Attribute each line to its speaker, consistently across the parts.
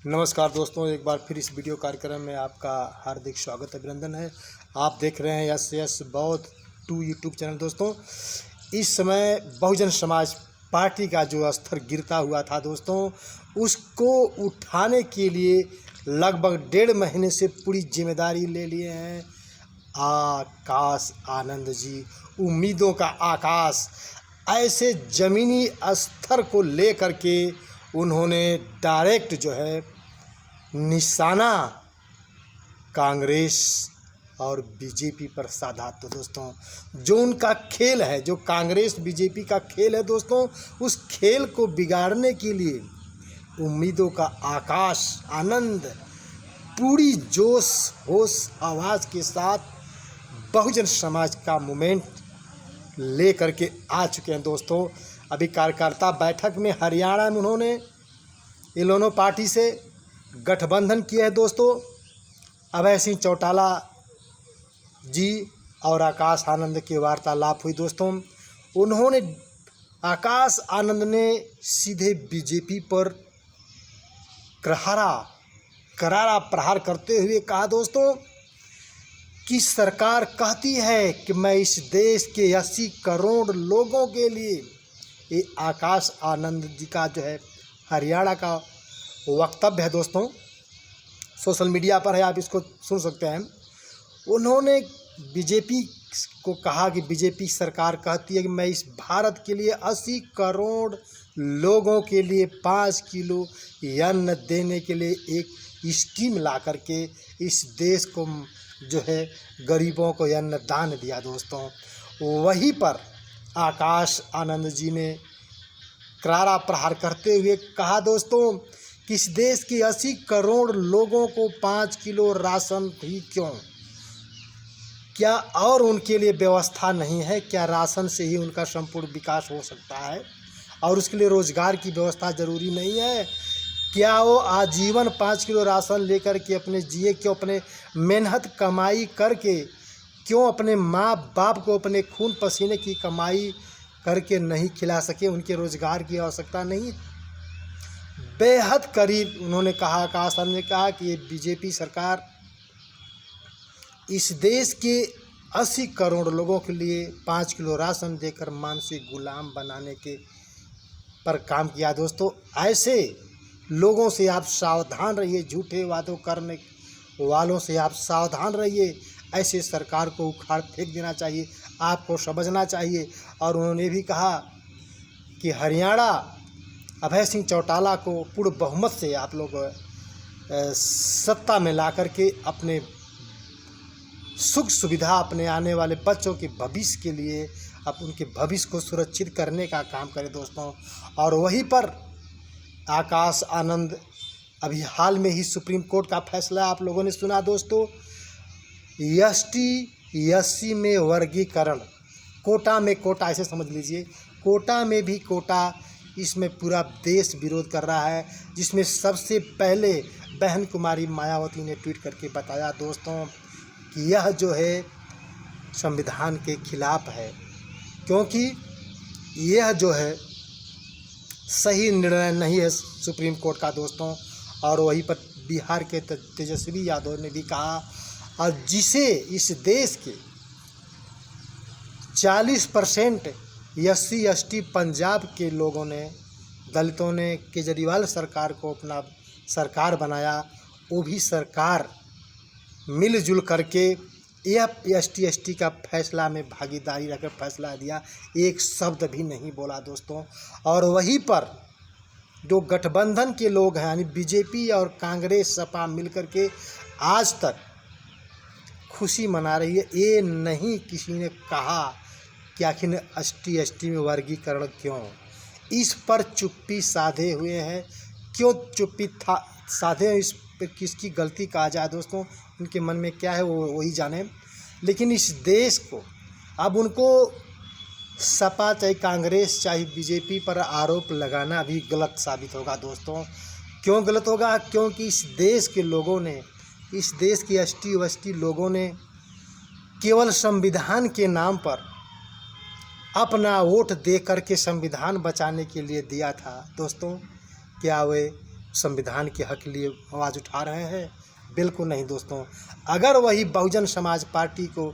Speaker 1: नमस्कार दोस्तों, एक बार फिर इस वीडियो कार्यक्रम में आपका हार्दिक स्वागत अभिनंदन है। आप देख रहे हैं यस बौद्ध 2 यूट्यूब चैनल। दोस्तों, इस समय बहुजन समाज पार्टी का जो स्तर गिरता हुआ था दोस्तों, उसको उठाने के लिए लगभग 1.5 महीने से पूरी जिम्मेदारी ले लिए हैं आकाश आनंद जी। उम्मीदों का आकाश, ऐसे ज़मीनी स्तर को लेकर के उन्होंने डायरेक्ट जो है निशाना कांग्रेस और बीजेपी पर साधा। तो दोस्तों, जो उनका खेल है, जो कांग्रेस बीजेपी का खेल है दोस्तों, उस खेल को बिगाड़ने के लिए उम्मीदों का आकाश आनंद पूरी जोश होश आवाज़ के साथ बहुजन समाज का मूवमेंट ले करके आ चुके हैं। दोस्तों, अभी कार्यकर्ता बैठक में हरियाणा में उन्होंने इलोनो पार्टी से गठबंधन किया है। दोस्तों, अभय सिंह चौटाला जी और आकाश आनंद की वार्तालाप हुई। दोस्तों, उन्होंने आकाश आनंद ने सीधे बीजेपी पर करारा प्रहार करते हुए कहा दोस्तों कि सरकार कहती है कि मैं इस देश के 80 करोड़ लोगों के लिए, ये आकाश आनंद जी का जो है हरियाणा का वक्तव्य है दोस्तों, सोशल मीडिया पर है, आप इसको सुन सकते हैं। उन्होंने बीजेपी को कहा कि बीजेपी सरकार कहती है कि मैं इस भारत के लिए 80 करोड़ लोगों के लिए 5 किलो अन्न देने के लिए एक स्कीम ला करके इस देश को जो है गरीबों को अन्न दान दिया। दोस्तों, वहीं पर आकाश आनंद जी ने करारा प्रहार करते हुए कहा दोस्तों कि इस देश के 80 करोड़ लोगों को 5 किलो राशन भी क्यों, क्या और उनके लिए व्यवस्था नहीं है? क्या राशन से ही उनका संपूर्ण विकास हो सकता है और उसके लिए रोजगार की व्यवस्था ज़रूरी नहीं है? क्या वो आजीवन 5 किलो राशन लेकर के अपने जिए क्यों, अपने मेहनत कमाई करके क्यों अपने माँ बाप को अपने खून पसीने की कमाई करके नहीं खिला सके? उनके रोजगार की आवश्यकता नहीं। बेहद करीब उन्होंने कहा, आकाश आनंद ने कहा कि ये बीजेपी सरकार इस देश के 80 करोड़ लोगों के लिए 5 किलो राशन देकर मानसिक गुलाम बनाने के पर काम किया। दोस्तों, ऐसे लोगों से आप सावधान रहिए, झूठे वादों करने वालों से आप सावधान रहिए। ऐसे सरकार को उखाड़ फेंक देना चाहिए, आपको समझना चाहिए। और उन्होंने भी कहा कि हरियाणा अभय सिंह चौटाला को पूर्ण बहुमत से आप लोग सत्ता में ला करके अपने सुख सुविधा, अपने आने वाले बच्चों के भविष्य के लिए, अब उनके भविष्य को सुरक्षित करने का काम करें दोस्तों। और वहीं पर आकाश आनंद, अभी हाल में ही सुप्रीम कोर्ट का फैसला आप लोगों ने सुना दोस्तों, ST/SC में वर्गीकरण, कोटा में कोटा, ऐसे समझ लीजिए, कोटा में भी कोटा, इसमें पूरा देश विरोध कर रहा है। जिसमें सबसे पहले बहन कुमारी मायावती ने ट्वीट करके बताया दोस्तों कि यह जो है संविधान के खिलाफ है, क्योंकि यह जो है सही निर्णय नहीं है सुप्रीम कोर्ट का दोस्तों। और वहीं पर बिहार के तेजस्वी यादव ने भी कहा, और जिसे इस देश के 40% SC/ST पंजाब के लोगों ने, दलितों ने केजरीवाल सरकार को अपना सरकार बनाया, वो भी सरकार मिलजुल करके यह ST/ST का फैसला में भागीदारी रखकर फैसला दिया, एक शब्द भी नहीं बोला दोस्तों। और वहीं पर जो गठबंधन के लोग हैं, यानी बीजेपी और कांग्रेस सपा मिलकर के आज तक खुशी मना रही है। ये नहीं किसी ने कहा कि आखिर ST/ST में वर्गीकरण क्यों, इस पर चुप्पी साधे हुए हैं। क्यों चुप्पी साधे हैं, इस पर किसकी गलती कहा जाए दोस्तों, उनके मन में क्या है वो वही जाने। लेकिन इस देश को अब उनको सपा चाहे कांग्रेस चाहे बीजेपी पर आरोप लगाना भी गलत साबित होगा दोस्तों। क्यों गलत होगा? क्योंकि इस देश के लोगों ने, इस देश के ST/ST लोगों ने केवल संविधान के नाम पर अपना वोट दे करके संविधान बचाने के लिए दिया था दोस्तों। क्या वे संविधान के हक के लिए आवाज़ उठा रहे हैं? बिल्कुल नहीं दोस्तों। अगर वही बहुजन समाज पार्टी को,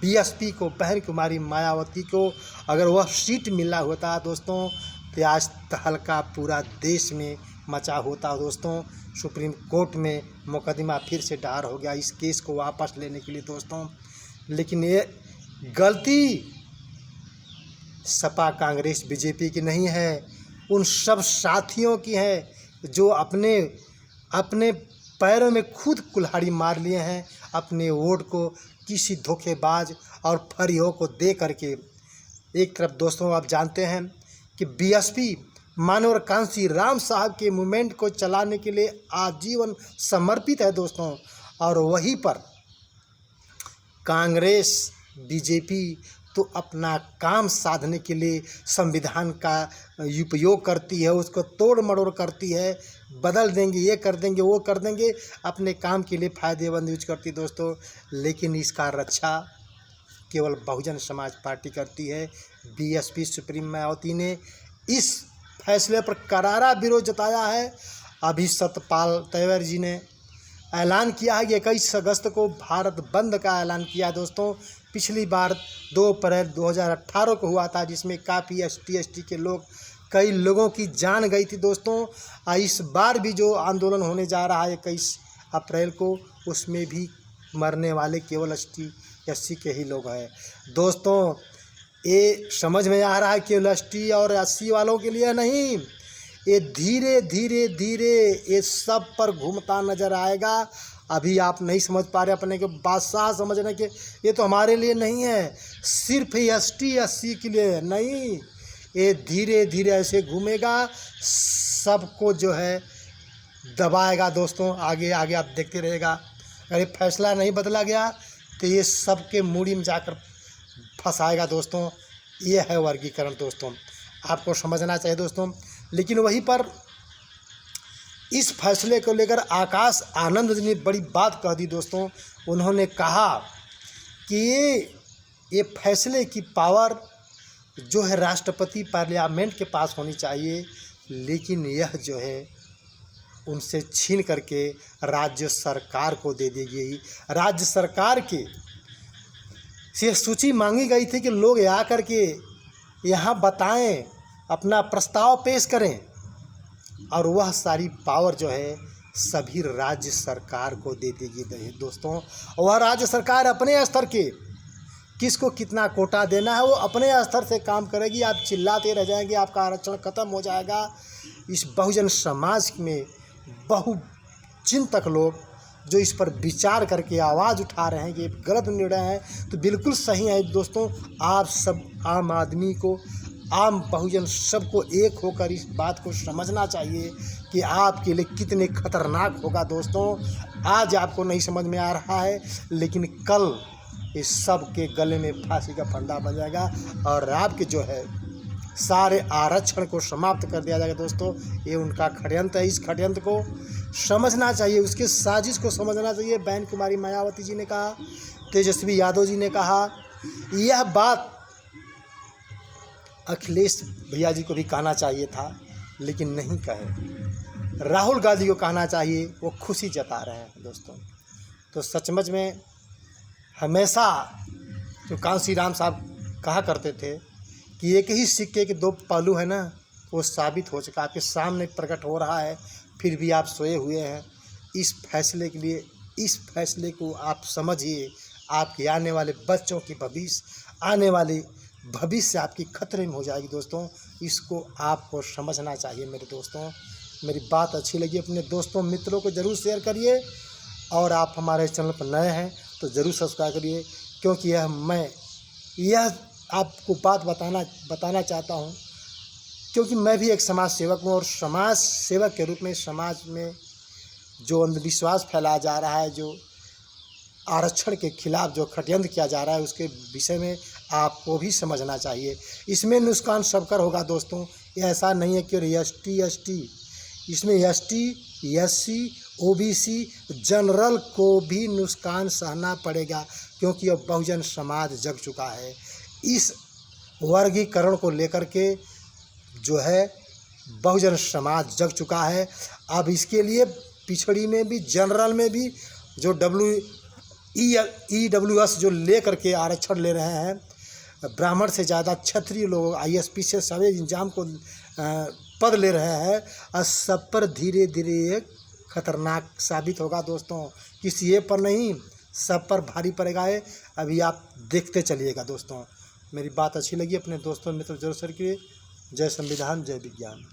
Speaker 1: बीएसपी को, बहन कुमारी मायावती को अगर वह सीट मिला होता दोस्तों, तो आज तहलका पूरा देश में मचा होता दोस्तों। सुप्रीम कोर्ट में मुकदमा फिर से दायर हो गया इस केस को वापस लेने के लिए दोस्तों। लेकिन ये गलती सपा, कांग्रेस, बीजेपी की नहीं है, उन सब साथियों की है जो अपने अपने पैरों में खुद कुल्हाड़ी मार लिए हैं, अपने वोट को किसी धोखेबाज और फरियों को दे करके। एक तरफ दोस्तों आप जानते हैं कि बीएसपी मानवर कांसी राम साहब के मूवमेंट को चलाने के लिए आजीवन समर्पित है दोस्तों, और वहीं पर कांग्रेस, बीजेपी तो अपना काम साधने के लिए संविधान का उपयोग करती है, उसको तोड़ मरोड़ करती है, बदल देंगे, ये कर देंगे, वो कर देंगे, अपने काम के लिए फ़ायदेमंद यूज करती दोस्तों। लेकिन इसका रक्षा केवल बहुजन समाज पार्टी करती है। बीएसपी सुप्रीम मायावती ने इस फैसले पर करारा विरोध जताया है। अभी सत्यपाल तैवर जी ने ऐलान किया है कि 21 अगस्त को भारत बंद का ऐलान किया दोस्तों। पिछली बार 2 अप्रैल 2018 को हुआ था, जिसमें काफ़ी एसटी के लोग, कई लोगों की जान गई थी दोस्तों। इस बार भी जो आंदोलन होने जा रहा है 21 अप्रैल को, उसमें भी मरने वाले केवल एससी के ही लोग हैं दोस्तों। ये समझ में आ रहा है कि एसटी और एससी वालों के लिए नहीं, ये धीरे धीरे धीरे ये सब पर घूमता नज़र आएगा। अभी आप नहीं समझ पा रहे, अपने के बादशाह समझ रहे कि ये तो हमारे लिए नहीं है, सिर्फ एसटी एससी के लिए नहीं, ये धीरे धीरे ऐसे घूमेगा, सबको जो है दबाएगा दोस्तों। आगे आगे आप देखते रहेगा। अगर ये फैसला नहीं बदला गया तो ये सबके मूड़ी में जाकर फंसाएगा दोस्तों। ये है वर्गीकरण दोस्तों, आपको समझना चाहिए दोस्तों। लेकिन वहीं पर इस फैसले को लेकर आकाश आनंद जी ने बड़ी बात कह दी दोस्तों। उन्होंने कहा कि ये फैसले की पावर जो है राष्ट्रपति पार्लियामेंट के पास होनी चाहिए, लेकिन यह जो है उनसे छीन करके राज्य सरकार को दे दी गई। राज्य सरकार के से सूची मांगी गई थी कि लोग आ करके यहाँ बताएं, अपना प्रस्ताव पेश करें, और वह सारी पावर जो है सभी राज्य सरकार को दे दी गई दोस्तों। वह राज्य सरकार अपने स्तर के किसको कितना कोटा देना है वो अपने स्तर से काम करेगी। आप चिल्लाते रह जाएंगे, आपका आरक्षण खत्म हो जाएगा। इस बहुजन समाज में बहुचिंतक लोग जो इस पर विचार करके आवाज़ उठा रहे हैं कि ये गलत निर्णय है, तो बिल्कुल सही है दोस्तों। आप सब आम आदमी को, आम बहुजन सबको एक होकर इस बात को समझना चाहिए कि आपके लिए कितने खतरनाक होगा दोस्तों। आज आपको नहीं समझ में आ रहा है, लेकिन कल इस सब के गले में फांसी का फंदा बन जाएगा और आपके जो है सारे आरक्षण को समाप्त कर दिया जाएगा दोस्तों। ये उनका षड्यंत्र है, इस षड्यंत्र को समझना चाहिए, उसके साजिश को समझना चाहिए। बहन कुमारी मायावती जी ने कहा, तेजस्वी यादव जी ने कहा, यह बात अखिलेश भैया जी को भी कहना चाहिए था, लेकिन नहीं कहे। राहुल गांधी को कहना चाहिए, वो खुशी जता रहे हैं दोस्तों। तो सचमुच में हमेशा जो कांसी राम साहब कहा करते थे कि एक ही सिक्के के 2 पहलू है ना, वो साबित हो चुका, आपके सामने प्रकट हो रहा है। फिर भी आप सोए हुए हैं। इस फैसले के लिए, इस फैसले को आप समझिए, आपके आने वाले बच्चों की भविष्य, आने वाली भविष्य आपकी खतरे में हो जाएगी दोस्तों। इसको आपको समझना चाहिए मेरे दोस्तों। मेरी बात अच्छी लगी अपने दोस्तों मित्रों को ज़रूर शेयर करिए, और आप हमारे चैनल पर नए हैं तो ज़रूर सब्सक्राइब करिए, क्योंकि यह आपको बात बताना चाहता हूँ, क्योंकि मैं भी एक समाज सेवक हूँ, और समाज सेवक के रूप में समाज में जो अंधविश्वास फैलाया जा रहा है, जो आरक्षण के खिलाफ जो षड्यंत्र किया जा रहा है, उसके विषय में आपको भी समझना चाहिए। इसमें नुकसान सबकर होगा दोस्तों। ये ऐसा नहीं है कि एसटी, इसमें एसटी, एससी, ओबीसी, जनरल को भी नुकसान सहना पड़ेगा, क्योंकि अब बहुजन समाज जग चुका है। इस वर्गीकरण को लेकर के जो है बहुजन समाज जग चुका है। अब इसके लिए पिछड़ी में भी, जनरल में भी जो EWS जो ले करके आरक्षण ले रहे हैं, ब्राह्मण से ज़्यादा क्षत्रिय लोग ISP से सभी इंजाम को पद ले रहे हैं, और सब पर धीरे धीरे एक खतरनाक साबित होगा दोस्तों। किसी एक पर नहीं, सब पर भारी पड़ेगा है। अभी आप देखते चलिएगा दोस्तों। मेरी बात अच्छी लगी अपने दोस्तों मित्र जरूर शेयर कीजिए। जय संविधान, जय विज्ञान।